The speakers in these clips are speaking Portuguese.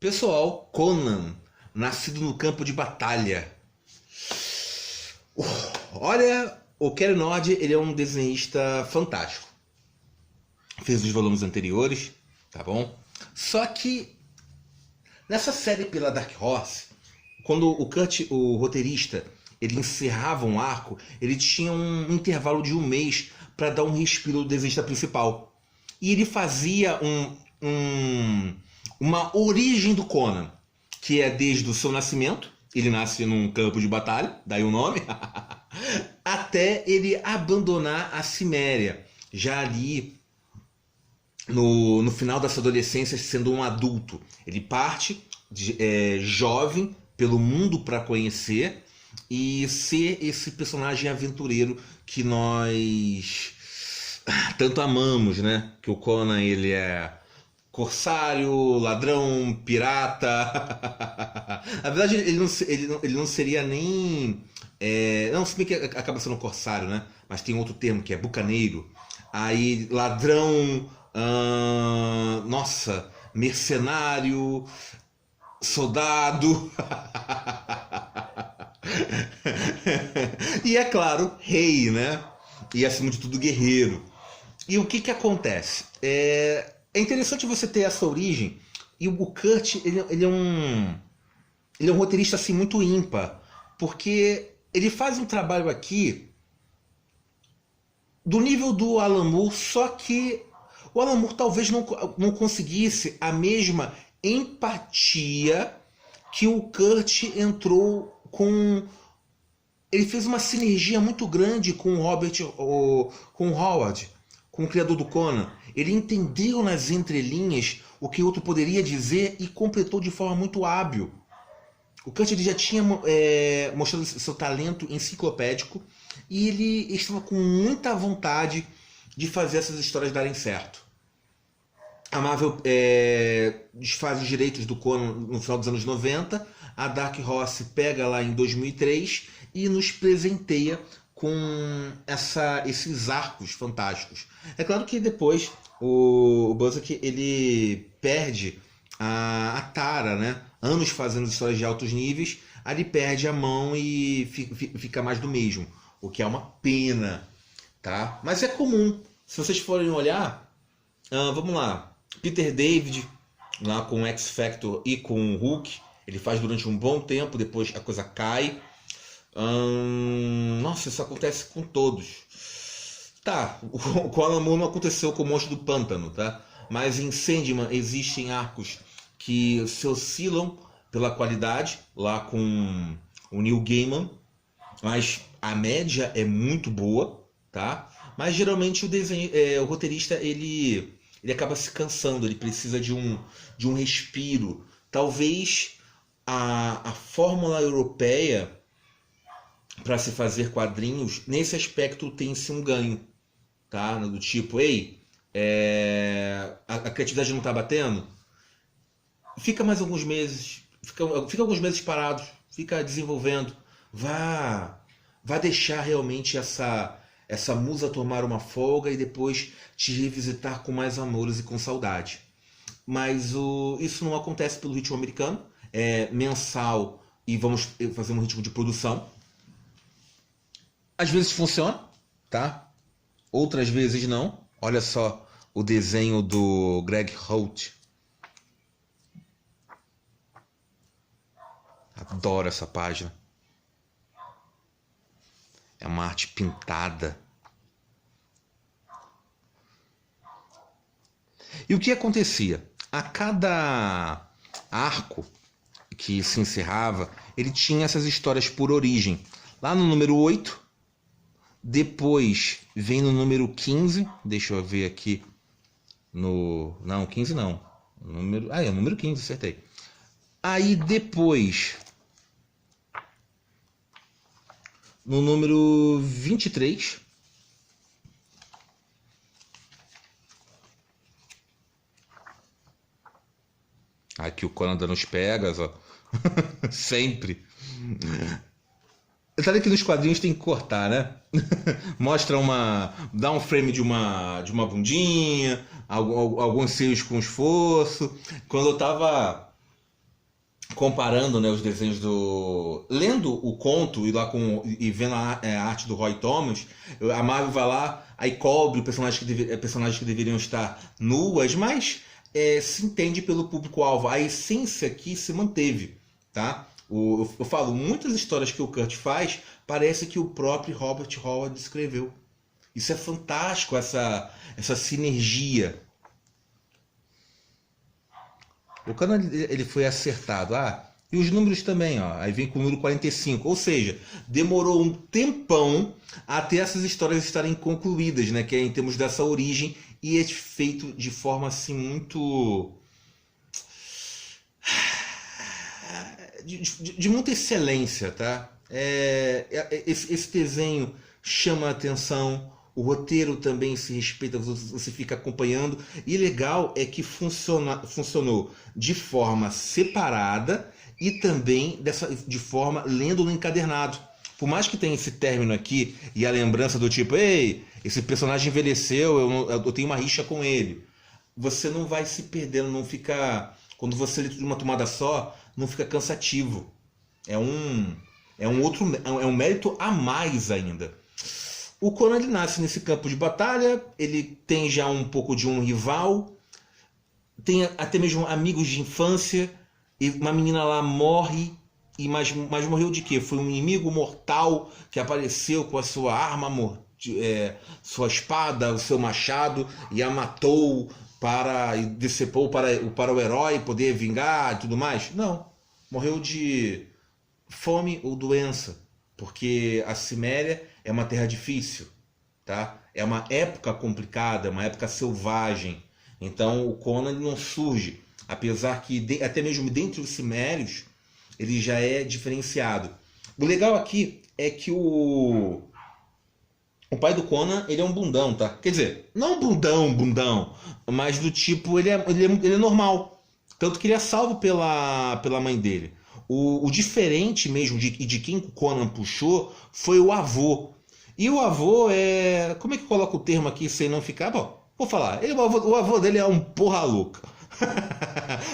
Pessoal, Conan, nascido no campo de batalha. Olha, o Cary Nord, ele é um desenhista fantástico. Fez os volumes anteriores, tá bom? Só que nessa série pela Dark Horse, quando o Kurt, o roteirista, ele encerrava um arco, ele tinha um intervalo de um mês para dar um respiro ao desenhista principal. E ele fazia uma origem do Conan, que é desde o seu nascimento, ele nasce num campo de batalha, daí o nome, até ele abandonar a Ciméria, já ali no final da sua adolescência, sendo um adulto. Ele parte jovem pelo mundo para conhecer e ser esse personagem aventureiro que nós tanto amamos, né? Que o Conan, ele é corsário, ladrão, pirata. Na verdade, ele não seria nem... não, se bem que acaba sendo corsário, né? Mas tem outro termo que é bucaneiro. Aí, ladrão... nossa, mercenário, soldado. E é claro, rei, né? E acima de tudo, guerreiro. E o que acontece? É interessante você ter essa origem. E o Kurt, ele é um roteirista assim, muito ímpar. Porque ele faz um trabalho aqui do nível do Alan Moore, só que o Alan Moore talvez não conseguisse a mesma empatia que o Kurt entrou com... Ele fez uma sinergia muito grande com o com o Howard, com o criador do Conan. Ele entendeu nas entrelinhas o que o outro poderia dizer e completou de forma muito hábil. O Kurt, ele já tinha mostrado seu talento enciclopédico e ele estava com muita vontade de fazer essas histórias darem certo. A Marvel desfaz os direitos do Conan no final dos anos 90. A Dark Horse pega lá em 2003 e nos presenteia com esses arcos fantásticos. É claro que depois o Buzzard, ele perde a tara, né? Anos fazendo histórias de altos níveis, aí ele perde a mão e fica mais do mesmo, o que é uma pena, tá? Mas é comum. Se vocês forem olhar, vamos lá, Peter David, lá com X Factor e com o Hulk, ele faz durante um bom tempo, depois a coisa cai. Nossa, isso acontece com todos. Tá, com o Alan Moore não aconteceu com o Monstro do Pântano, tá? Mas em Sandman existem arcos que se oscilam pela qualidade, lá com o Neil Gaiman, mas a média é muito boa, tá? Mas geralmente o roteirista ele acaba se cansando, ele precisa de um respiro. Talvez a fórmula europeia para se fazer quadrinhos, nesse aspecto, tem-se um ganho, tá? Do tipo, ei, a criatividade não está batendo? Fica mais alguns meses, fica alguns meses parados, fica desenvolvendo, vá deixar realmente essa musa tomar uma folga e depois te revisitar com mais amores e com saudade. Mas isso não acontece pelo ritmo americano, é mensal e vamos fazer um ritmo de produção. Às vezes funciona, tá? Outras vezes não. Olha só o desenho do Greg Holt. Adoro essa página. É uma arte pintada. E o que acontecia? A cada arco que se encerrava, ele tinha essas histórias por origem. Lá no número 8, depois vem no número 15, deixa eu ver aqui não, 15 não. É o número 15, acertei. Aí depois, no número 23, aqui o Conan dando os pegas, ó. Sempre. Sabe que nos quadrinhos tem que cortar, né? Mostra dá um frame de uma bundinha, alguns seios com esforço. Quando eu tava comparando, né, os desenhos do... Lendo o conto e, e vendo a arte do Roy Thomas, a Marvel vai lá, aí cobre personagens que deveriam estar nuas, mas se entende pelo público-alvo. A essência aqui se manteve, tá? Eu falo, muitas histórias que o Kurt faz, parece que o próprio Robert Howard escreveu. Isso é fantástico, essa sinergia. O Conan ele foi acertado. E os números também, ó. Aí vem com o número 45. Ou seja, demorou um tempão até essas histórias estarem concluídas, né? Que é em termos dessa origem. E é feito de forma assim muito... De muita excelência, tá? Esse desenho chama a atenção. O roteiro também se respeita, você fica acompanhando. E legal é que funcionou de forma separada e também de forma lendo no encadernado. Por mais que tenha esse término aqui e a lembrança do tipo, ei, esse personagem envelheceu, eu tenho uma rixa com ele. Você não vai se perdendo, não fica... Quando você lê tudo de uma tomada só, não fica cansativo. É um mérito a mais ainda. O Conan ele nasce nesse campo de batalha, ele tem já um pouco de um rival, tem até mesmo amigos de infância, e uma menina lá morre, mas morreu de quê? Foi um inimigo mortal que apareceu com a sua arma, sua espada, o seu machado, e a matou e decepou para o herói poder vingar e tudo mais? Não, morreu de fome ou doença, porque a Ciméria é uma terra difícil, tá? É uma época complicada, é uma época selvagem. Então o Conan não surge, apesar que até mesmo dentre os cimérios ele já é diferenciado. O legal aqui é que o pai do Conan ele é um bundão, tá? Quer dizer, não bundão, mas do tipo ele é normal, tanto que ele é salvo pela mãe dele. O diferente mesmo de quem o Conan puxou foi o avô. E o avô é... Como é que coloca o termo aqui sem não ficar... Bom, vou falar. O avô dele é um porra louca.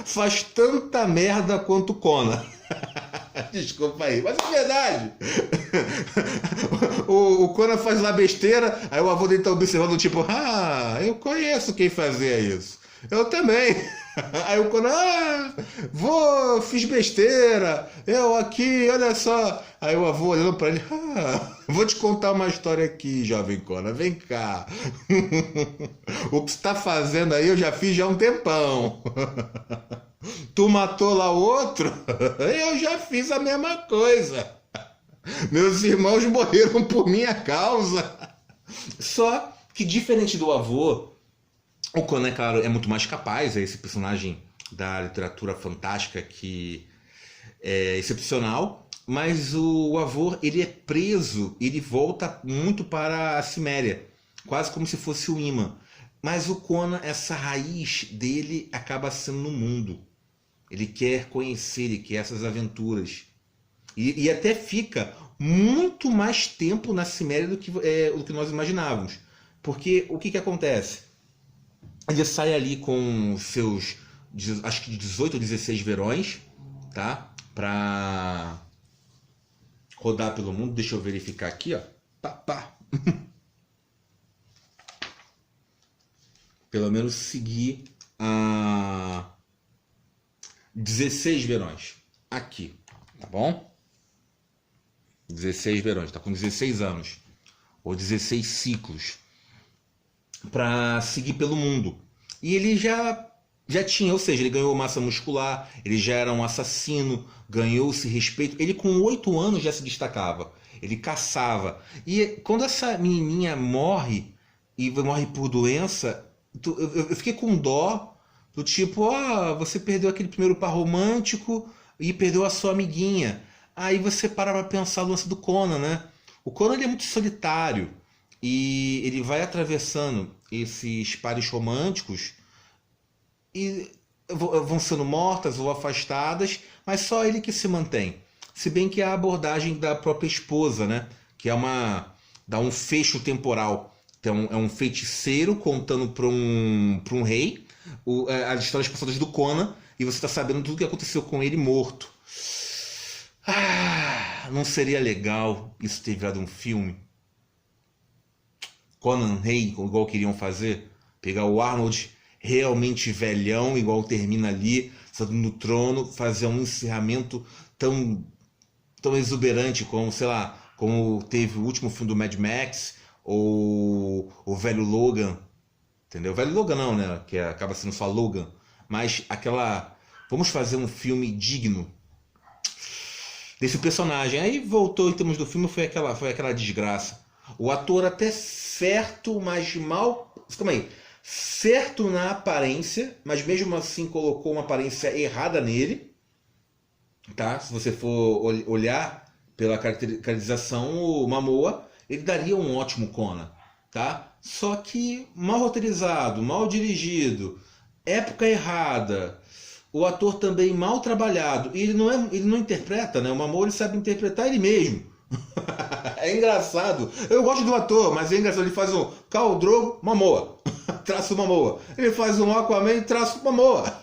Faz tanta merda quanto o Conan. Desculpa aí, mas é verdade. O Conan faz lá besteira, aí o avô dele tá observando, tipo, eu conheço quem fazia isso. Eu também. Aí o Conan, fiz besteira, eu aqui, olha só. Aí o avô olhando pra ele, vou te contar uma história aqui, jovem Conan, vem cá. O que você tá fazendo aí eu já fiz já há um tempão. Tu matou lá o outro? Eu já fiz a mesma coisa. Meus irmãos morreram por minha causa. Só que diferente do avô, o Conan, claro, é muito mais capaz, é esse personagem da literatura fantástica que é excepcional, mas o avô, ele é preso, ele volta muito para a Ciméria, quase como se fosse um imã. Mas o Conan, essa raiz dele acaba sendo no mundo. Ele quer conhecer, ele quer essas aventuras. E até fica muito mais tempo na Ciméria do que nós imaginávamos. Porque o que acontece? Ele sai ali com seus, acho que 18 ou 16 verões, tá? Pra rodar pelo mundo. Deixa eu verificar aqui, ó. Pá. Pelo menos seguir a 16 verões. Aqui, tá bom? 16 verões, tá com 16 anos. Ou 16 ciclos. Para seguir pelo mundo. E ele já tinha, ou seja, ele ganhou massa muscular, ele já era um assassino, ganhou esse respeito. Ele com 8 anos já se destacava, ele caçava. E quando essa menininha morre, e morre por doença, eu fiquei com dó, do tipo, você perdeu aquele primeiro par romântico e perdeu a sua amiguinha. Aí você para pensar no lance do Conan, né? O Conan ele é muito solitário. E ele vai atravessando esses pares românticos e vão sendo mortas ou afastadas, mas só ele que se mantém. Se bem que a abordagem da própria esposa, né? Que dá um fecho temporal. Então, é um feiticeiro contando para um rei as histórias passadas do Conan, e você está sabendo tudo o que aconteceu com ele morto. Não seria legal isso ter virado um filme? Conan Rei, igual queriam fazer? Pegar o Arnold realmente velhão, igual termina ali, sentado no trono, fazer um encerramento tão exuberante como, sei lá, como teve o último filme do Mad Max, ou o velho Logan, entendeu? O velho Logan não, né? Que acaba sendo só Logan. Mas aquela... Vamos fazer um filme digno desse personagem. Aí voltou em termos do filme, foi aquela desgraça. O ator até certo, mas mal... Calma aí. Certo na aparência, mas mesmo assim colocou uma aparência errada nele. Tá? Se você for olhar pela caracterização, o Momoa, ele daria um ótimo Conan, tá? Só que mal roteirizado, mal dirigido, época errada, o ator também mal trabalhado, e ele não interpreta, né? O Momoa, ele sabe interpretar ele mesmo. É engraçado. Eu gosto do ator, mas é engraçado. Ele faz um Khal Drogo, Momoa. Traço Momoa. Ele faz um Aquaman, traço Momoa.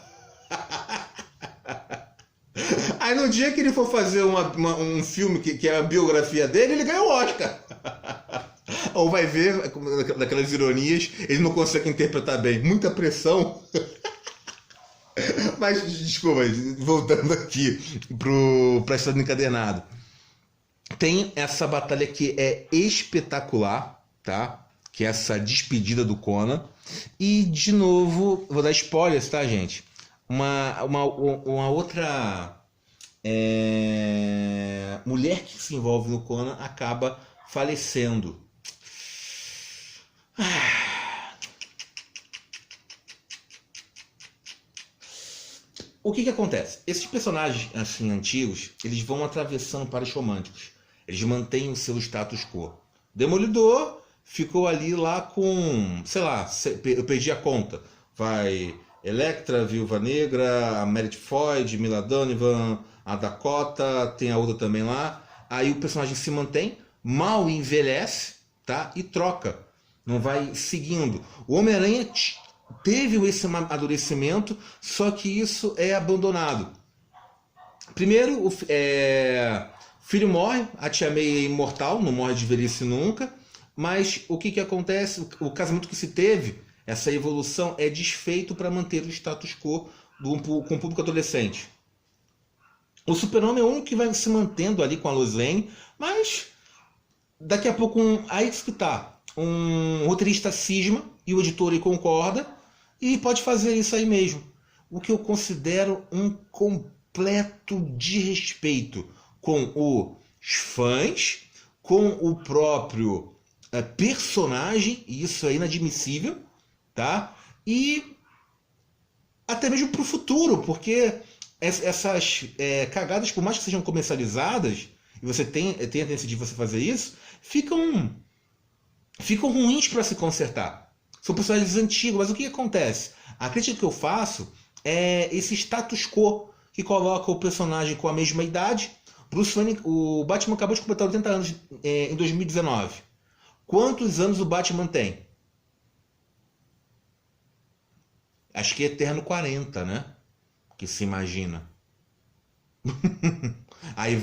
Aí no dia que ele for fazer um filme que é a biografia dele, ele ganha o Oscar. Ou vai ver, daquelas ironias, ele não consegue interpretar bem. Muita pressão. Mas, desculpa, voltando aqui pra História do Encadernado. Tem essa batalha que é espetacular, tá? Que é essa despedida do Conan. E, de novo, vou dar spoilers, tá, gente? Uma outra mulher que se envolve no Conan acaba falecendo. O que acontece? Esses personagens assim antigos, eles vão atravessando pares românticos. Eles mantêm o seu status quo. Demolidor ficou ali lá com, sei lá, eu perdi a conta. Vai Elektra, Viúva Negra, a Meredith Floyd, Mila Donovan, a Dakota, tem a outra também lá. Aí o personagem se mantém, mal envelhece, tá? E troca. Não vai seguindo. O Homem-Aranha teve esse amadurecimento, só que isso é abandonado. Primeiro, o filho morre, a Tia May é imortal, não morre de velhice nunca, mas o que acontece? O casamento que se teve, essa evolução é desfeito para manter o status quo com o público adolescente. O Super-Homem é o único que vai se mantendo ali com a Lois Lane, mas daqui a pouco aí que tá, um roteirista cisma e o editor concorda e pode fazer isso aí mesmo. O que eu considero um completo desrespeito com os fãs, com o próprio personagem, e isso é inadmissível, tá? E até mesmo para o futuro, porque essas cagadas, por mais que sejam comercializadas, e você tem a tendência de você fazer isso, ficam ruins para se consertar. São personagens antigos, mas o que acontece? A crítica que eu faço é esse status quo que coloca o personagem com a mesma idade. Bruce Wayne, o Batman acabou de completar 80 anos em 2019. Quantos anos o Batman tem? Acho que é eterno 40, né? Que se imagina. Aí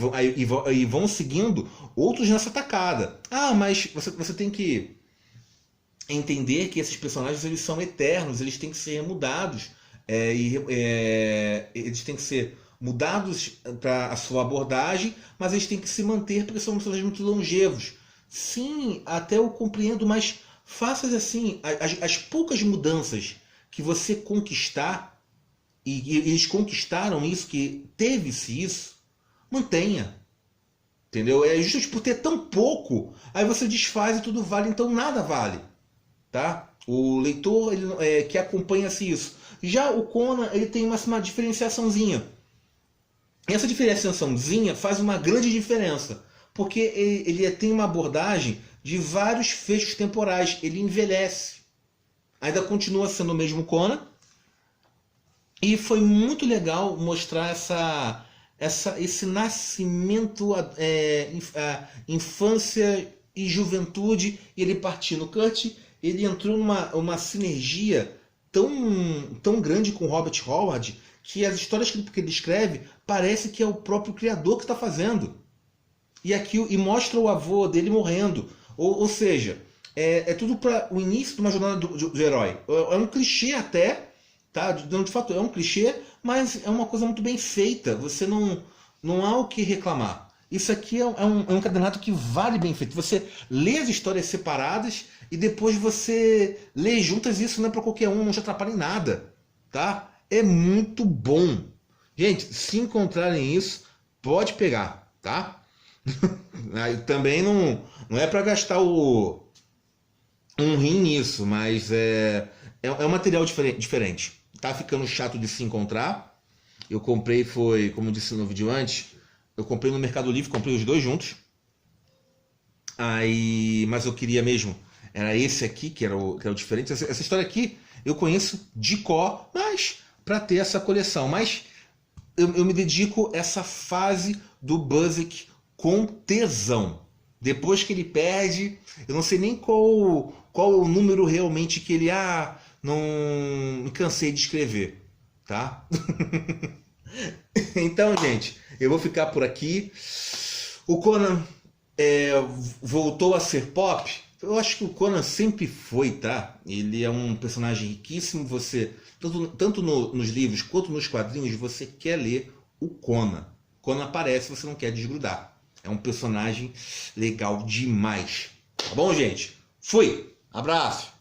vão seguindo outros nessa tacada. Mas você tem que entender que esses personagens eles são eternos, eles têm que ser mudados. Eles têm que ser mudados para a sua abordagem, mas eles têm que se manter porque são personagens muito longevos. Sim, até eu compreendo, mas faça assim, as poucas mudanças que você conquistar, e eles conquistaram isso, que teve-se isso, mantenha. Entendeu? É justo por ter tão pouco, aí você desfaz e tudo vale, então nada vale. Tá? O leitor que acompanha-se isso. Já o Conan ele tem uma diferenciaçãozinha. E essa diferenciaçãozinha faz uma grande diferença, porque ele tem uma abordagem de vários fechos temporais. Ele envelhece. Ainda continua sendo o mesmo Conan. E foi muito legal mostrar esse nascimento, infância e juventude. E ele partiu no Kurt. Ele entrou numa sinergia tão grande com Robert Howard que as histórias que ele escreve parece que é o próprio criador que está fazendo. E mostra o avô dele morrendo. Ou seja, é tudo para o início de uma jornada do herói. É um clichê até, tá? De fato é um clichê, mas é uma coisa muito bem feita. Você não há o que reclamar. Isso aqui é um encadenado que vale bem feito. Você lê as histórias separadas e depois você lê juntas. Isso não é para qualquer um, não te atrapalha em nada, tá? É muito bom. Gente, se encontrarem isso, pode pegar, tá? Também não é para gastar um rim nisso, mas é um material diferente. Tá ficando chato de se encontrar. Eu comprei, como eu disse no vídeo antes, eu comprei no Mercado Livre, comprei os dois juntos. Mas eu queria mesmo, era esse aqui, que era o diferente. Essa história aqui eu conheço de cor, mas para ter essa coleção. Mas eu me dedico a essa fase do Buzzkill com tesão. Depois que ele perde, eu não sei nem qual o número realmente que ele... não me cansei de escrever, tá? Então, gente, eu vou ficar por aqui. O Conan voltou a ser pop. Eu acho que o Conan sempre foi, tá? Ele é um personagem riquíssimo. Você, tanto nos livros quanto nos quadrinhos, você quer ler o Conan. Quando aparece, você não quer desgrudar. É um personagem legal demais. Tá bom, gente? Fui! Abraço!